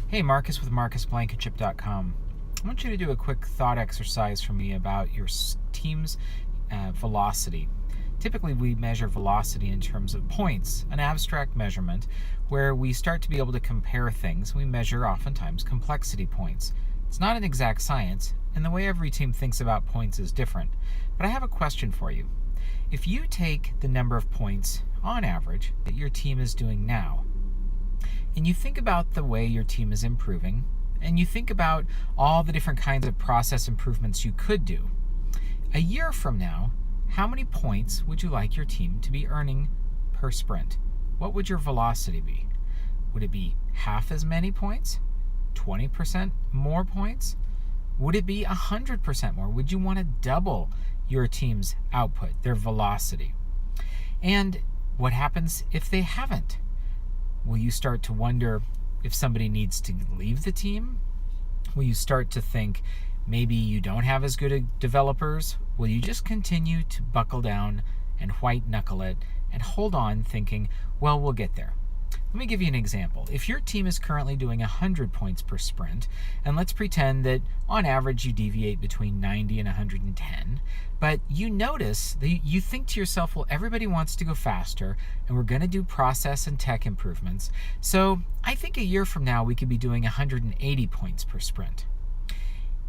Hey, Marcus with MarcusBlankenship.com. I want you to do a quick thought exercise for me about your team's velocity. Typically, we measure velocity in terms of points, an abstract measurement where we start to be able to compare things. We measure oftentimes complexity points. It's not an exact science, and the way every team thinks about points is different. But I have a question for you. If you take the number of points on average that your team is doing now, and you think about the way your team is improving, and you think about all the different kinds of process improvements you could do, a year from now, how many points would you like your team to be earning per sprint? What would your velocity be? Would it be half as many points? 20% more points? Would it be 100% more? Would you want to double your team's output, their velocity? And what happens if they haven't? Will you start to wonder if somebody needs to leave the team? Will you start to think maybe you don't have as good developers? Will you just continue to buckle down and white knuckle it and hold on thinking, well, we'll get there? Let me give you an example. If your team is currently doing 100 points per sprint, and let's pretend that on average you deviate between 90 and 110, but you notice that you think to yourself, well, everybody wants to go faster, and we're going to do process and tech improvements. So I think a year from now we could be doing 180 points per sprint.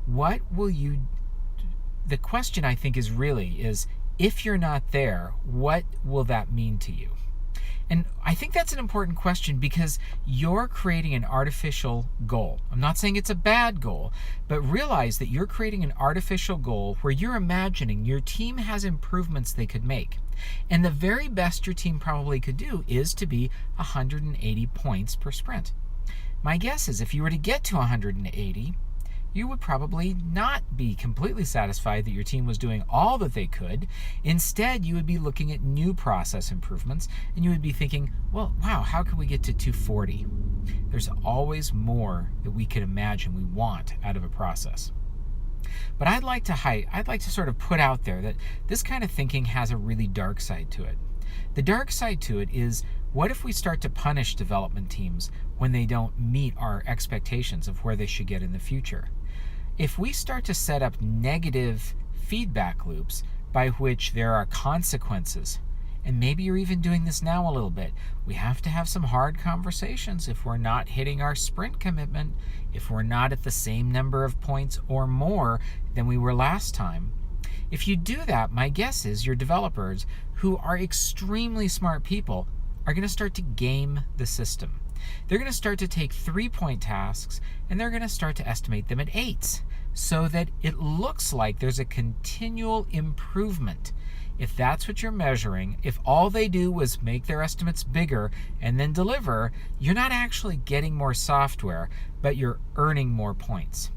What will you... The question I think is if you're not there, what will that mean to you? And I think that's an important question because you're creating an artificial goal. I'm not saying it's a bad goal, but realize that you're creating an artificial goal where you're imagining your team has improvements they could make. And the very best your team probably could do is to be 180 points per sprint. My guess is if you were to get to 180, you would probably not be completely satisfied that your team was doing all that they could. Instead, you would be looking at new process improvements, and you would be thinking, well, wow, how can we get to 240? There's always more that we could imagine we want out of a process. But I'd like to sort of put out there that this kind of thinking has a really dark side to it. The dark side to it is, what if we start to punish development teams when they don't meet our expectations of where they should get in the future? If we start to set up negative feedback loops by which there are consequences, and maybe you're even doing this now a little bit, we have to have some hard conversations if we're not hitting our sprint commitment, if we're not at the same number of points or more than we were last time. If you do that, my guess is your developers, who are extremely smart people, are going to start to game the system. They're going to start to take 3-point tasks and they're going to start to estimate them at 8s so that it looks like there's a continual improvement. If that's what you're measuring, if all they do was make their estimates bigger and then deliver, you're not actually getting more software, but you're earning more points.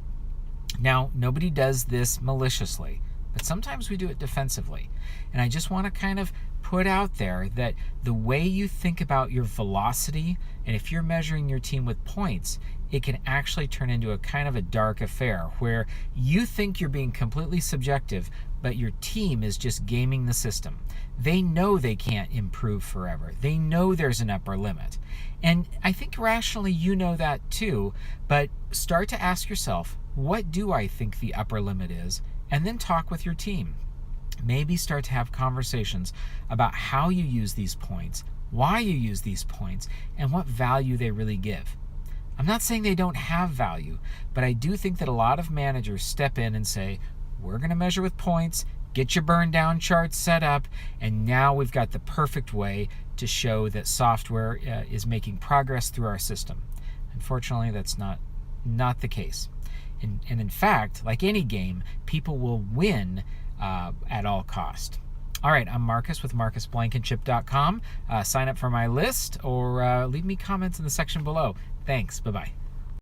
Now, nobody does this maliciously, but sometimes we do it defensively. And I just want to kind of put out there that the way you think about your velocity, and if you're measuring your team with points, it can actually turn into a kind of a dark affair where you think you're being completely subjective, but your team is just gaming the system. They know they can't improve forever. They know there's an upper limit. And I think rationally you know that too, but start to ask yourself, what do I think the upper limit is? And then talk with your team. Maybe start to have conversations about how you use these points, why you use these points, and what value they really give. I'm not saying they don't have value, but I do think that a lot of managers step in and say, we're going to measure with points, get your burn down charts set up, and now we've got the perfect way to show that software is making progress through our system. Unfortunately, that's not the case. And in fact, like any game, people will win at all cost. All right, I'm Marcus with MarcusBlankenship.com. Sign up for my list or leave me comments in the section below. Thanks. Bye-bye.